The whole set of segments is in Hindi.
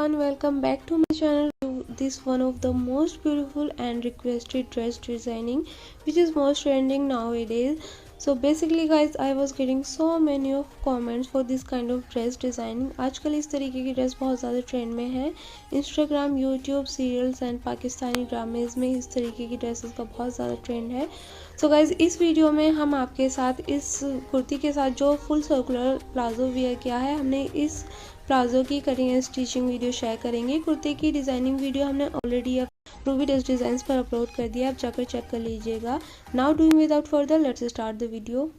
everyone, welcome back to my channel. This one of the most beautiful and requested dress designing which is most trending nowadays. So basically guys, I was getting so many of comments for this kind of dress designing. आजकल इस तरीके की ड्रेस बहुत ज़्यादा ट्रेंड में है. Instagram, YouTube, serials and Pakistani dramas में इस तरीके की ड्रेसेस का बहुत ज़्यादा ट्रेंड है. सो गाइज, इस वीडियो में हम आपके साथ इस कुर्ती के साथ जो फुल सर्कुलर प्लाजो वियर किया है, हमने इस प्लाजो की cutting and stitching video share करेंगे. कुर्ते की डिज़ाइनिंग वीडियो हमने ऑलरेडी रूबी ड्रेस डिज़ाइंस पर अपलोड कर दिया, आप जाकर चेक कर लीजिएगा. Now doing without further, let's start the video.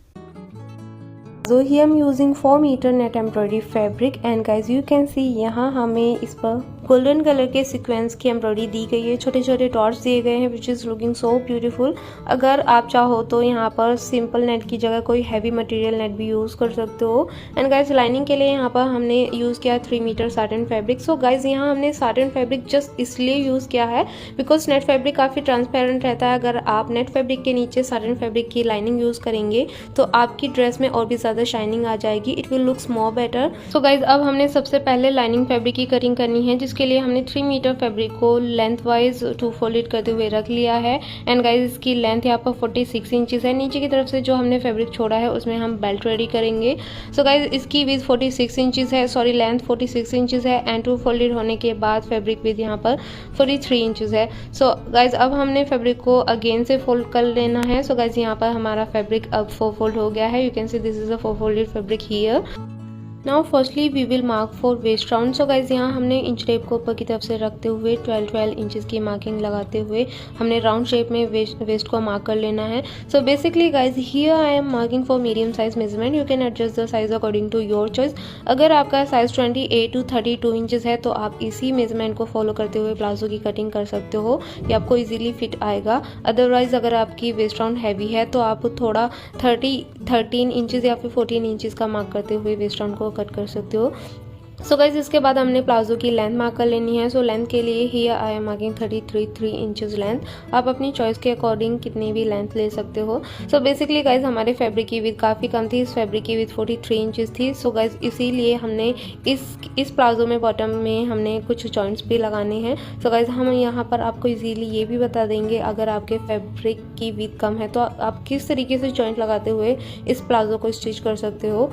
So here I'm using 4 meter net embroidery fabric and guys you can see यहाँ हमें इस पर गोल्डन कलर के सीक्वेंस की एम्ब्रॉयडरी दी गई है. छोटे छोटे डॉट्स दिए गए हैं which is looking so beautiful. अगर आप चाहो तो यहाँ पर सिंपल नेट की जगह कोई हैवी मटेरियल नेट भी यूज़ कर सकते हो. एंड गाइज लाइनिंग के लिए यहाँ पर हमने यूज़ किया 3 metre satin fabric. So guys यहाँ हमने साटन फैब्रिक जस्ट इसलिए यूज़ किया है बिकॉज नेट फैब्रिक काफ़ी ट्रांसपेरेंट रहता है. अगर आप नेट फैब्रिक के नीचे साटन फैब्रिक की लाइनिंग यूज़ करेंगे तो आपकी ड्रेस में और भी ज़्यादा शाइनिंग आ जाएगी. It will looks more better. So guys अब हमने सबसे पहले लाइनिंग फैब्रिक की कटिंग करनी है, जिसके लिए हमने 3 मीटर फैब्रिक को लेंथ वाइज 2 फोल्डेड करते हुए रख लिया है. एंड गाइज इसकी लेंथ यहाँ पर 46 इंचेस है. नीचे की तरफ से जो हमने फैब्रिक छोड़ा है उसमें हम बेल्ट रेडी करेंगे. सो गाइज इसकी विथ 46 इंचेस है, सॉरी लेंथ 46 इंचेस है एंड 2 फोल्डेड होने के बाद फैब्रिक विथ यहाँ पर 43 इंचेस है. सो गाइज अब हमने फैब्रिक को अगेन से फोल्ड कर लेना है. सो गाइज यहाँ पर हमारा फैब्रिक अब 4 फोल्ड हो गया है. You can see this is a 4 folded fabric here. Now firstly we will mark for waist round. So guys यहाँ हमने इंच टेप को ऊपर की तरफ से रखते हुए 12 इंचेस की मार्किंग लगाते हुए हमने राउंड शेप में वेस्ट को मार्क कर लेना है. So basically guys here I am marking for medium size measurement. You can adjust the size according to your choice. अगर आपका साइज 28 to 32 इंचेस है तो आप इसी मेजरमेंट को फॉलो करते हुए प्लाजो की कटिंग कर सकते हो. ये आपको इजीली फिट आएगा. अदरवाइज अगर आपकी वेस्ट राउंड हैवी है तो आप थोड़ा 13 इंचेस या फिर 14 इंचेस का मार्क करते हुए वेस्ट राउंड को कट कर सकते हो. सो गाइज इसके बाद हमने प्लाजो की लेंथ मार्क कर लेनी है. सो लेंथ के लिए ही I am marking 33 inches length. आप अपनी चॉइस के अकॉर्डिंग कितनी भी लेंथ ले सकते हो. सो बेसिकली गाइज हमारे फैब्रिक की विथ काफ़ी कम थी. इस फैब्रिक की विथ 43 इंचेस थी. सो गाइज इसीलिए हमने इस प्लाजो में बॉटम में हमने कुछ जॉइंट्स भी लगाने हैं. सो गाइज हम यहाँ पर आपको इजीली ये भी बता देंगे अगर आपके फैब्रिक की विथ कम है तो आप किस तरीके से जॉइंट लगाते हुए इस प्लाजो को स्टिच कर सकते हो.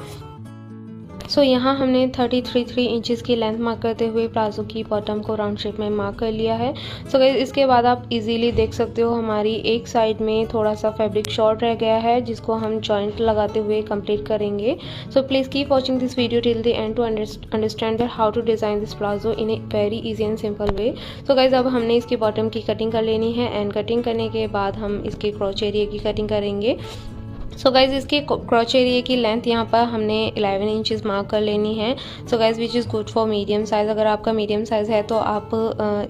सो यहाँ हमने 33 इंचेस की लेंथ मार्क करते हुए प्लाजो की बॉटम को राउंड शेप में मार्क कर लिया है. सो गाइस इसके बाद आप इजीली देख सकते हो हमारी एक साइड में थोड़ा सा फैब्रिक शॉर्ट रह गया है जिसको हम जॉइंट लगाते हुए कंप्लीट करेंगे. So please keep watching this video till the end to understand how to design this palazzo in a very easy and simple way. So guys अब हमने इसकी बॉटम की कटिंग कर लेनी है एंड कटिंग करने के बाद हम इसके क्रॉच एरिया की कटिंग करेंगे. सो गाइज इसके क्रॉच एरिया की लेंथ यहाँ पर हमने 11 इंचेस मार्क कर लेनी है. So guys which is good for medium size. अगर आपका मीडियम साइज़ है तो आप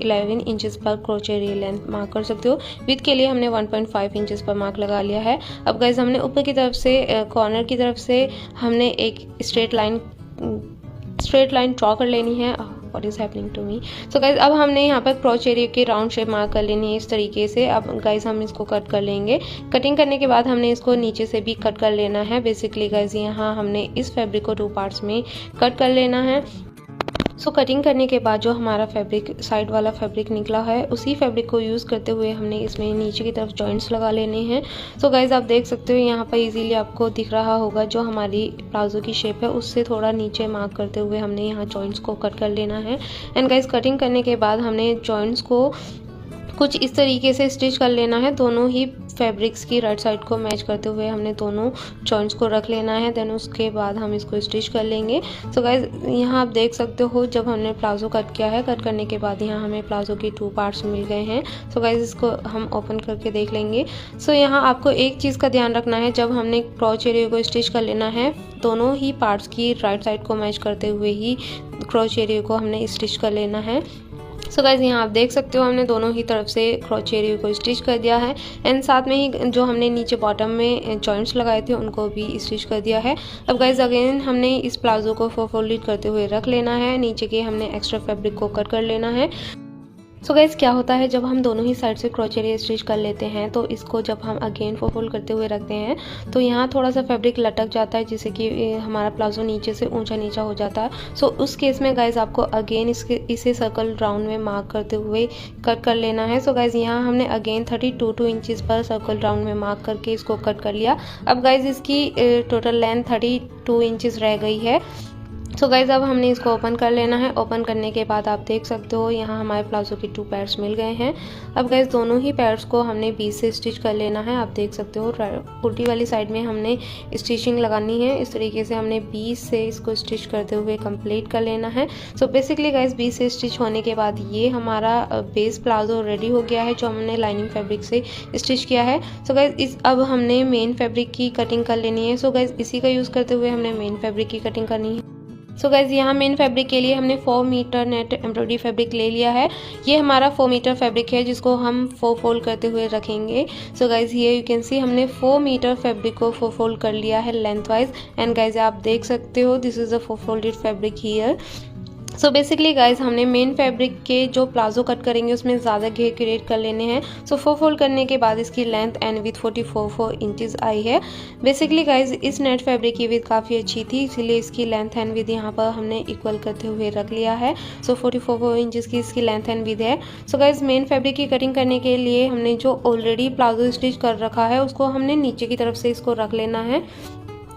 11 इंचेस पर क्रॉच एरिया लेंथ मार्क कर सकते हो. विथ के लिए हमने 1.5 इंचेस पर मार्क लगा लिया है. अब गाइज हमने ऊपर की तरफ से कॉर्नर की तरफ से हमने एक स्ट्रेट लाइन ड्रॉ कर लेनी है. What is happening to me? So guys अब हमने यहाँ पर क्रॉच एरिया की राउंड शेप मार्क कर लेनी है इस तरीके से. अब गाइज हम इसको कट कर लेंगे. कटिंग करने के बाद हमने इसको नीचे से भी कट कर लेना है. बेसिकली गाइज यहाँ हमने इस फैब्रिक को 2 पार्ट्स में कट कर लेना है. सो कटिंग करने के बाद जो हमारा फैब्रिक साइड वाला फैब्रिक निकला है उसी फैब्रिक को यूज़ करते हुए हमने इसमें नीचे की तरफ जॉइंट्स लगा लेने हैं. सो गाइज आप देख सकते हो यहाँ पर इजीली आपको दिख रहा होगा जो हमारी प्लाजो की शेप है उससे थोड़ा नीचे मार्क करते हुए हमने यहाँ जॉइंट्स को कट कर लेना है. एंड गाइज कटिंग करने के बाद हमने जॉइंट्स को कुछ इस तरीके से स्टिच कर लेना है. दोनों ही फैब्रिक्स की राइट साइड को मैच करते हुए हमने दोनों जॉइंट्स को रख लेना है. देन उसके बाद हम इसको स्टिच कर लेंगे. सो गाइज यहाँ आप देख सकते हो जब हमने प्लाजो कट किया है, कट करने के बाद यहाँ हमें प्लाजो की 2 पार्ट्स मिल गए हैं. सो गाइज इसको हम ओपन करके देख लेंगे. सो यहाँ आपको एक चीज़ का ध्यान रखना है, जब हमने क्रॉच एरिया को स्टिच कर लेना है दोनों ही पार्ट्स की राइट साइड को मैच करते हुए ही क्रॉच एरिया को हमने स्टिच कर लेना है. सो गाइज यहाँ आप देख सकते हो हमने दोनों ही तरफ से क्रॉच एरिया को स्टिच कर दिया है. एंड साथ में ही जो हमने नीचे बॉटम में जॉइंट्स लगाए थे उनको भी स्टिच कर दिया है. अब गाइज अगेन हमने इस प्लाजो को 4 फोल्डेड करते हुए रख लेना है. नीचे के हमने एक्स्ट्रा फैब्रिक को कट कर लेना है. सो गाइस क्या होता है जब हम दोनों ही साइड से क्रोचेरी स्टिच कर लेते हैं तो इसको जब हम अगेन फोल्ड करते हुए रखते हैं तो यहाँ थोड़ा सा फैब्रिक लटक जाता है, जिससे कि हमारा प्लाजो नीचे से ऊंचा नीचा हो जाता है। सो उस केस में गाइस आपको अगेन इसे सर्कल राउंड में मार्क करते हुए कट कर लेना है। सो गाइस यहाँ हमने अगेन 32 इंचेस पर सर्कल राउंड में मार्क करके इसको कट कर लिया। अब गाइस इसकी टोटल लेंथ 32 इंचेस रह गई है। सो गाइज अब हमने इसको ओपन कर लेना है। ओपन करने के बाद आप देख सकते हो यहाँ हमारे प्लाजो के 2 पैर्स मिल गए हैं। अब गाइज दोनों ही पैर्स को हमने बीच से स्टिच कर लेना है। आप देख सकते हो उल्टी वाली साइड में हमने स्टिचिंग लगानी है। इस तरीके से हमने बीच से इसको स्टिच करते हुए कंप्लीट कर लेना है। सो बेसिकली गाइज बीच से स्टिच होने के बाद ये हमारा बेस प्लाजो रेडी हो गया है जो हमने लाइनिंग फैब्रिक से स्टिच किया है। सो गाइज अब हमने मेन फैब्रिक की कटिंग कर लेनी है। सो गाइज इसी का यूज़ करते हुए हमने मेन फैब्रिक की कटिंग करनी है। सो गाइज यहाँ मेन फैब्रिक के लिए हमने 4 मीटर नेट एम्ब्रॉयडरी फैब्रिक ले लिया है। ये हमारा 4 मीटर फैब्रिक है जिसको हम 4 फोल्ड करते हुए रखेंगे। सो गाइज ये यू कैन सी हमने 4 मीटर फैब्रिक को 4 फोल्ड कर लिया है लेंथ वाइज। एंड गाइज आप देख सकते हो this is a 4 folded fabric here. So basically guys हमने मेन फैब्रिक के जो प्लाजो कट करेंगे उसमें ज़्यादा घेर क्रिएट कर लेने हैं। सो 4 फोल्ड करने के बाद इसकी लेंथ एंड विथ 44 इंचेस आई है। बेसिकली गाइज इस नेट फैब्रिक की विथ काफ़ी अच्छी थी, इसीलिए इसकी लेंथ एंड विथ यहाँ पर हमने इक्वल करते हुए रख लिया है। सो 44 इंचेस की इसकी लेंथ एंड विथ है। सो गाइज मेन फैब्रिक की कटिंग करने के लिए हमने जो ऑलरेडी प्लाजो स्टिच कर रखा है उसको हमने नीचे की तरफ से इसको रख लेना है।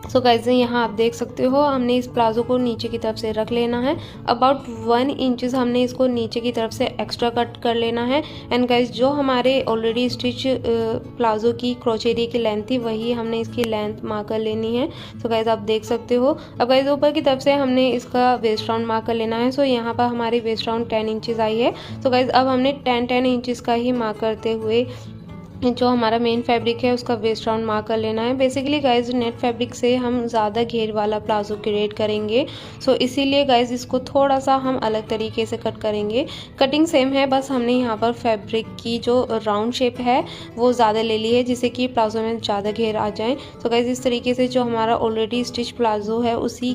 सो गाइज यहाँ आप देख सकते हो हमने इस प्लाजो को नीचे की तरफ से रख लेना है। अबाउट 1 इंचेस हमने इसको नीचे की तरफ से एक्स्ट्रा कट कर लेना है। एंड गाइज जो हमारे ऑलरेडी स्टिच प्लाजो की क्रोचेरी की लेंथ थी वही हमने इसकी लेंथ मार्क कर लेनी है। सो गाइज आप देख सकते हो। अब गाइज ऊपर की तरफ से हमने इसका वेस्ट राउंड मार्क कर लेना है। सो यहाँ पर हमारी वेस्ट राउंड 10 इंचेस आई है। सो गाइज अब हमने 10 इंचेस का ही मार्क करते हुए जो हमारा मेन फैब्रिक है उसका वेस्ट राउंड मार्क कर लेना है। बेसिकली गाइज नेट फैब्रिक से हम ज़्यादा घेर वाला प्लाजो क्रिएट करेंगे। सो इसीलिए गाइज इसको थोड़ा सा हम अलग तरीके से कट करेंगे। कटिंग सेम है, बस हमने यहाँ पर फैब्रिक की जो राउंड शेप है वो ज़्यादा ले ली है जिससे कि प्लाजो में ज़्यादा घेर आ जाए। तो गाइज इस तरीके से जो हमारा ऑलरेडी स्टिच प्लाजो है उसी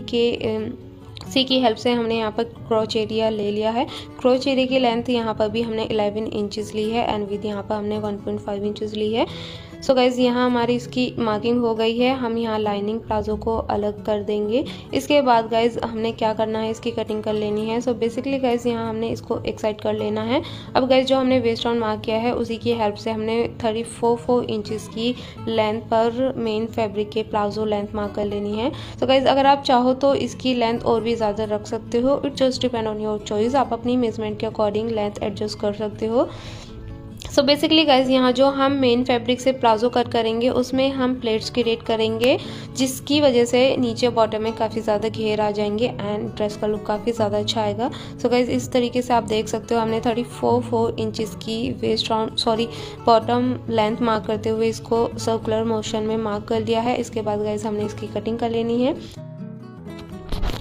की हेल्प से हमने यहाँ पर क्रोच एरिया ले लिया है। क्रोच एरिया की लेंथ यहाँ पर भी हमने 11 इंचेस ली है एंड विद यहाँ पर हमने 1.5 इंचेस ली है। सो गाइज यहाँ हमारी इसकी मार्किंग हो गई है। हम यहाँ लाइनिंग प्लाजो को अलग कर देंगे। इसके बाद गाइज हमने क्या करना है, इसकी कटिंग कर लेनी है। सो बेसिकली गाइज यहाँ हमने इसको एक साइड कर लेना है। अब गाइज जो हमने वेस्ट राउंड मार्क किया है उसी की हेल्प से हमने 34 इंचेस की लेंथ पर मेन फैब्रिक के प्लाजो लेंथ मार्क कर लेनी है। तो गाइज अगर आप चाहो तो इसकी लेंथ और भी ज़्यादा रख सकते हो। It just depend on your choice. आप अपनी मेजरमेंट के अकॉर्डिंग लेंथ एडजस्ट कर सकते हो। सो बेसिकली गाइज यहाँ जो हम मेन फैब्रिक से प्लाजो कट करेंगे उसमें हम प्लेट्स क्रिएट करेंगे जिसकी वजह से नीचे बॉटम में काफ़ी ज़्यादा घेर आ जाएंगे एंड ड्रेस का लुक काफ़ी ज़्यादा अच्छा आएगा। सो गाइज इस तरीके से आप देख सकते हो हमने 34 इंचेस की waist round bottom length mark करते हुए इसको सर्कुलर मोशन में मार्क कर दिया है। इसके बाद गाइज हमने इसकी कटिंग कर लेनी है।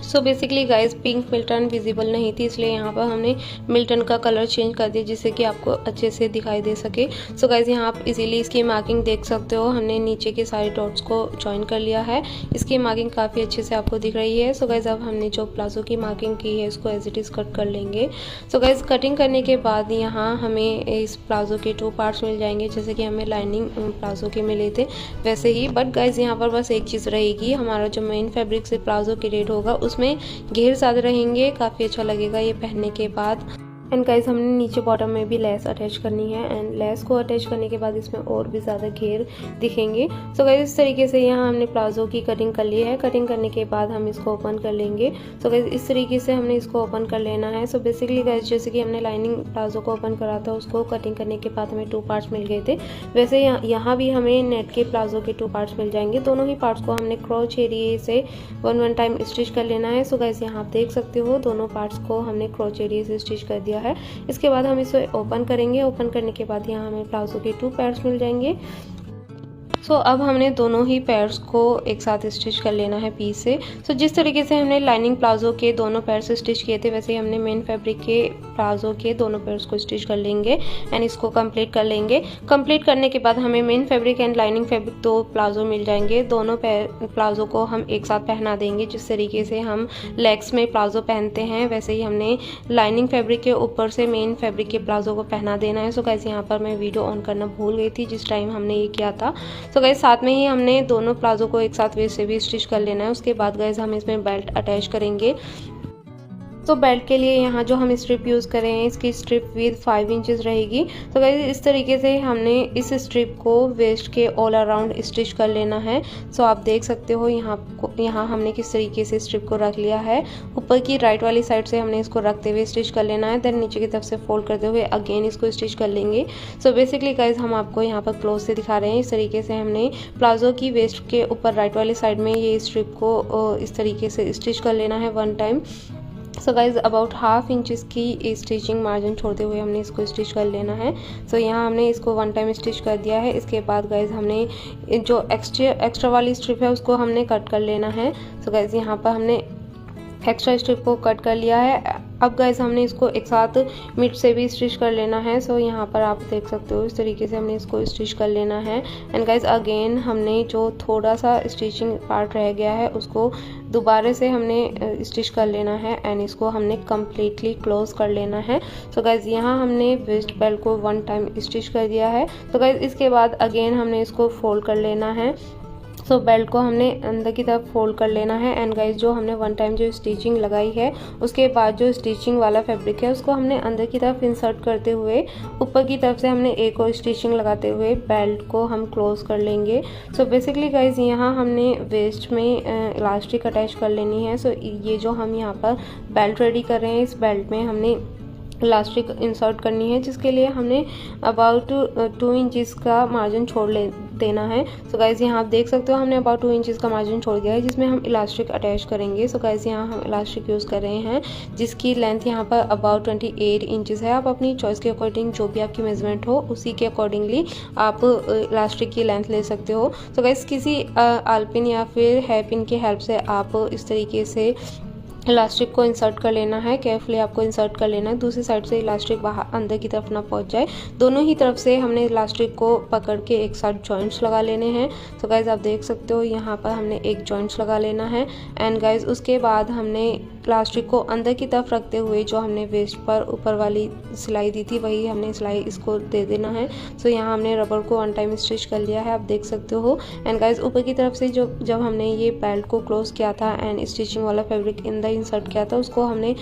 So basically guys pink Milton visible नहीं थी, इसलिए यहाँ पर हमने मिल्टन का कलर चेंज कर दिया जिससे कि आपको अच्छे से दिखाई दे सके। सो गाइज यहाँ आप इजीली इसकी मार्किंग देख सकते हो। हमने नीचे के सारे डॉट्स को ज्वाइन कर लिया है। इसकी मार्किंग काफ़ी अच्छे से आपको दिख रही है। सो गाइज अब हमने जो प्लाजो की मार्किंग की है इसको एज इट इज़ कट कर लेंगे। सो गाइज कटिंग करने के बाद यहाँ हमें इस प्लाजो के 2 पार्ट्स मिल जाएंगे जैसे कि हमें लाइनिंग प्लाजो के मिले थे वैसे ही। बट गाइज यहाँ पर बस एक चीज़ रहेगी, हमारा जो मेन फैब्रिक से प्लाजो क्रिएट होगा उसमें घेर ज़्यादा रहेंगे, काफ़ी अच्छा लगेगा ये पहनने के बाद। एंड गाइज हमने नीचे बॉटम में भी लेस अटैच करनी है एंड लेस को अटैच करने के बाद इसमें और भी ज़्यादा घेर दिखेंगे। सो गाइज इस तरीके से यहाँ हमने प्लाजो की कटिंग कर ली है। कटिंग करने के बाद हम इसको ओपन कर लेंगे। सो गाइज इस तरीके से हमने इसको ओपन कर लेना है। सो बेसिकली गाइज जैसे कि हमने लाइनिंग प्लाजो को ओपन करा था उसको कटिंग करने के बाद हमें 2 पार्ट्स मिल गए थे, वैसे यहाँ भी हमें नेट के प्लाजो के 2 पार्ट्स मिल जाएंगे। दोनों ही पार्ट्स को हमने क्रोच एरिया से 1 टाइम स्टिच कर लेना है। सो गाइज यहाँ आप देख सकते हो दोनों पार्ट्स को हमने क्रोच एरिया से स्टिच कर दिया है। इसके बाद हम इसे ओपन करेंगे। ओपन करने के बाद यहाँ हमें प्लाजो के 2 पैर्स मिल जाएंगे। सो अब हमने दोनों ही पैर्स को एक साथ स्टिच कर लेना है पीस से। सो जिस तरीके से हमने लाइनिंग प्लाजो के दोनों पैर्स स्टिच किए थे वैसे ही हमने मेन फैब्रिक के प्लाजो के दोनों पैर्स को स्टिच कर लेंगे एंड इसको कंप्लीट कर लेंगे। कंप्लीट करने के बाद हमें main fabric and lining fabric दो प्लाजो मिल जाएंगे। दोनों प्लाजो को हम एक साथ पहना देंगे। जिस तरीके से हम लेग्स में प्लाजो पहनते हैं वैसे ही हमने लाइनिंग फैब्रिक के ऊपर से मेन फैब्रिक के प्लाजो को पहना देना है। सो गाइस यहाँ पर मैं वीडियो ऑन करना भूल गई थी जिस टाइम हमने ये किया था। तो गाइस साथ में ही हमने दोनों प्लाजो को एक साथ वेस्ट से भी स्टिच कर लेना है। उसके बाद गाइस हम इसमें बेल्ट अटैच करेंगे। तो बेल्ट के लिए यहाँ जो हम स्ट्रिप यूज़ कर रहे हैं इसकी स्ट्रिप विद 5 इंचेस रहेगी। तो गाइस इस तरीके से हमने इस स्ट्रिप को वेस्ट के ऑल अराउंड स्टिच कर लेना है। सो आप देख सकते हो यहाँ हमने किस तरीके से स्ट्रिप को रख लिया है। ऊपर की राइट वाली साइड से हमने इसको रखते हुए स्टिच कर लेना है। देन नीचे की तरफ से फोल्ड करते हुए अगेन इसको स्टिच कर लेंगे। सो बेसिकली गाइस हम आपको यहाँ पर क्लोज से दिखा रहे हैं। इस तरीके से हमने प्लाजो की वेस्ट के ऊपर राइट वाली साइड में ये स्ट्रिप को इस तरीके से स्टिच कर लेना है 1 time. So guys about half inches की स्टिचिंग मार्जिन छोड़ते हुए हमने इसको स्टिच कर लेना है। सो यहाँ हमने इसको 1 टाइम स्टिच कर दिया है। इसके बाद गाइज हमने जो एक्स्ट्रा वाली स्ट्रिप है उसको हमने कट कर लेना है। सो गाइज यहाँ पर हमने एक्स्ट्रा स्ट्रिप को कट कर लिया है। अब गाइज हमने इसको एक साथ मिड से भी स्टिच कर लेना है। सो यहाँ पर आप देख सकते हो इस तरीके से हमने इसको स्टिच कर लेना है। एंड गाइज अगेन हमने जो थोड़ा सा स्टिचिंग पार्ट रह गया है उसको दोबारा से हमने स्टिच कर लेना है एंड इसको हमने कम्प्लीटली क्लोज कर लेना है। सो गाइज यहाँ हमने वेस्ट बेल्ट को 1 टाइम स्टिच कर दिया है। तो गाइज इसके बाद अगेन हमने इसको फोल्ड कर लेना है। सो बेल्ट को हमने अंदर की तरफ फोल्ड कर लेना है। एंड गाइज जो हमने 1 टाइम जो स्टिचिंग लगाई है उसके बाद जो स्टिचिंग वाला फैब्रिक है उसको हमने अंदर की तरफ इंसर्ट करते हुए ऊपर की तरफ से हमने एक और स्टिचिंग लगाते हुए बेल्ट को हम क्लोज कर लेंगे। सो बेसिकली गाइज यहाँ हमने वेस्ट में इलास्टिक अटैच कर लेनी है। सो ये जो हम यहाँ पर बेल्ट रेडी कर रहे हैं इस बेल्ट में हमने इलास्टिक इंसर्ट करनी है जिसके लिए हमने अबाउट 2 इंचेस का मार्जिन छोड़ देना है। सो गाइज यहाँ आप देख सकते हो हमने अबाउट 2 इंचेस का मार्जिन छोड़ दिया है जिसमें हम इलास्टिक अटैच करेंगे। सो गाइज यहाँ हम इलास्टिक यूज़ कर रहे हैं जिसकी लेंथ यहाँ पर अबाउट 28 इंचेस है। आप अपनी चॉइस के अकॉर्डिंग जो भी आपकी मेजरमेंट हो उसी के अकॉर्डिंगली आप इलास्टिक की लेंथ ले सकते हो। सो गाइज किसी आलपिन या फिर हेयर पिन की हेल्प से आप इस तरीके से इलास्टिक को इंसर्ट कर लेना है। केयरफुली आपको इंसर्ट कर लेना है, दूसरी साइड से इलास्टिक बाहर अंदर की तरफ ना पहुंच जाए। दोनों ही तरफ से हमने इलास्टिक को पकड़ के एक साथ जॉइंट्स लगा लेने हैं। तो गाइज आप देख सकते हो यहाँ पर हमने एक जॉइंट्स लगा लेना है। एंड गाइज उसके बाद हमने इलास्टिक को अंदर की तरफ रखते हुए जो हमने वेस्ट पर ऊपर वाली सिलाई दी थी वही हमने सिलाई इसको दे देना है। सो यहाँ हमने रबर को 1 टाइम स्टिच कर लिया है, आप देख सकते हो। एंड गाइज ऊपर की तरफ से जब हमने ये बेल्ट को क्लोज किया था एंड स्टिचिंग वाला फैब्रिक अंदर इंसर्ट किया था उसको हमने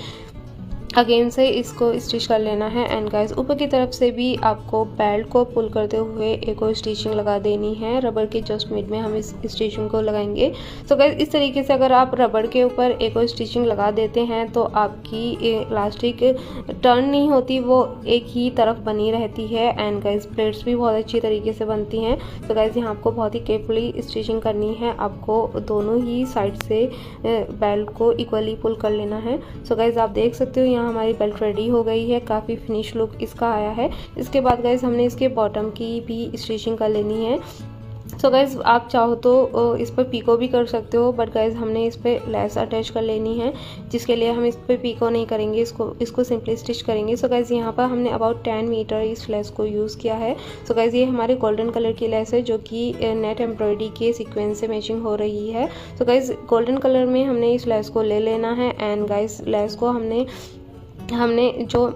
अगेन से इसको स्टिच कर लेना है। एंड गाइज ऊपर की तरफ से भी आपको बेल्ट को पुल करते हुए एक और स्टिचिंग लगा देनी है। रबर के जस्ट मिड में हम इस स्टिचिंग को लगाएंगे। तो गाइज इस तरीके से अगर आप रबर के ऊपर एक और स्टिचिंग लगा देते हैं तो आपकी इलास्टिक टर्न नहीं होती, वो एक ही तरफ बनी रहती है। एंड गाइज प्लेट्स भी बहुत अच्छी तरीके से बनती हैं। तो गाइज यहाँ आपको बहुत ही केयरफुली स्टिचिंग करनी है, आपको दोनों ही साइड से बेल्ट को इक्वली पुल कर लेना है। सो गाइज आप देख सकते हो यहाँ हमारी बेल्ट रेडी हो गई है, काफ़ी फिनिश लुक इसका आया है। इसके बाद गाइज हमने इसके बॉटम की भी स्टिचिंग कर लेनी है। सो गाइज आप चाहो तो इस पर पीको भी कर सकते हो, बट गाइज हमने इस पर लेस अटैच कर लेनी है जिसके लिए हम इस पर पीको नहीं करेंगे, इसको सिंपली स्टिच करेंगे। सो गाइज यहाँ पर हमने अबाउट 10 मीटर इस लेस को यूज़ किया है। सो गाइज ये हमारे गोल्डन कलर की लेस है जो कि नेट एम्ब्रॉयडरी के सीक्वेंस से मैचिंग हो रही है। सो गाइज गोल्डन कलर में हमने इस लेस को ले लेना है। एंड गाइज लेस को हमने जो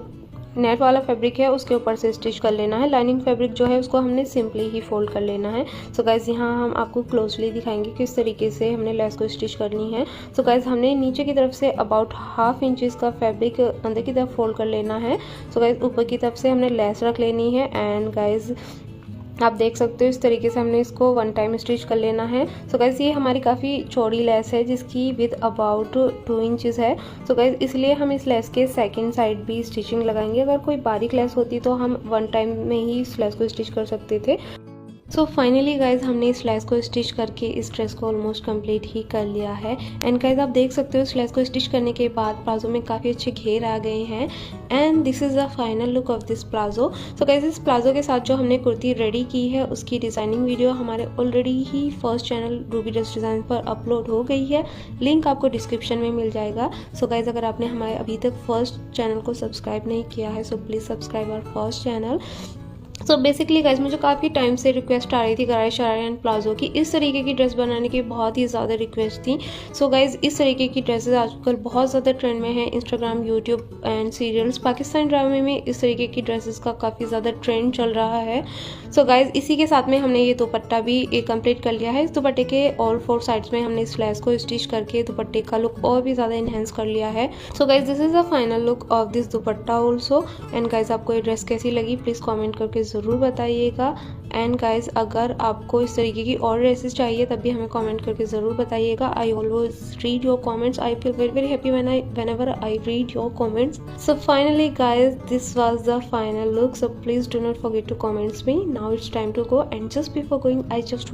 नेट वाला फैब्रिक है उसके ऊपर से स्टिच कर लेना है। लाइनिंग फैब्रिक जो है उसको हमने सिंपली ही फोल्ड कर लेना है। सो गाइज यहाँ हम आपको क्लोजली दिखाएंगे किस तरीके से हमने लेस को स्टिच करनी है। सो गाइज हमने नीचे की तरफ से अबाउट हाफ इंचेस का फैब्रिक अंदर की तरफ फोल्ड कर लेना है। सो गाइज ऊपर की तरफ से हमने लेस रख लेनी है। एंड गाइज आप देख सकते हो इस तरीके से हमने इसको 1 टाइम स्टिच कर लेना है। सो गाइज ये हमारी काफ़ी चौड़ी लेस है जिसकी विद अबाउट 2 इंचेस है। सो गाइज इसलिए हम इस लेस के सेकंड साइड भी स्टिचिंग लगाएंगे। अगर कोई बारीक लेस होती तो हम 1 टाइम में ही इस लेस को स्टिच कर सकते थे। सो फाइनली गाइज हमने इस स्लैश को स्टिच करके इस ड्रेस को ऑलमोस्ट कंप्लीट ही कर लिया है। एंड गाइज आप देख सकते हो स्लैश को स्टिच करने के बाद प्लाजो में काफ़ी अच्छे घेर आ गए हैं। And this is the final look of this palazzo. So guys इस प्लाजो के साथ जो हमने कुर्ती रेडी की है उसकी डिज़ाइनिंग वीडियो हमारे ऑलरेडी ही first channel Ruby Dress Design पर अपलोड हो गई है, लिंक आपको डिस्क्रिप्शन में मिल जाएगा। सो गाइज अगर आपने हमारे अभी तक फर्स्ट चैनल को सब्सक्राइब नहीं किया है so please subscribe our first channel. So basically guys मुझे काफ़ी टाइम से रिक्वेस्ट आ रही थी गरारा शरारा एंड प्लाजो की, इस तरीके की ड्रेस बनाने की बहुत ही ज़्यादा रिक्वेस्ट थी। सो गाइज इस तरीके की ड्रेसेस आजकल बहुत ज़्यादा ट्रेंड में है, Instagram, YouTube and serials, Pakistan ड्रामे में इस तरीके की ड्रेसेस का काफ़ी ज़्यादा ट्रेंड चल रहा है। सो गाइज इसी के साथ में हमने ये दुपट्टा भी कंप्लीट कर लिया है। इस दुपट्टे के ऑल 4 साइड्स में हमने इस लेस को स्टिच करके दुपट्टे का लुक और भी ज़्यादा इन्हेंस कर लिया है। So guys this is the final look of this dupatta also. And guys आपको ये ड्रेस कैसी लगी प्लीज़ कॉमेंट करके ज़रूर बताइएगा। एंड गाइज अगर आपको इस तरीके की और ड्रेसेस चाहिए तब भी हमें कमेंट करके ज़रूर बताइएगा। I always read your comments, I feel very very happy whenever I read your comments. So finally guys, this was the final look, so please do not forget to comment me. Now it's time to go, and just before going I just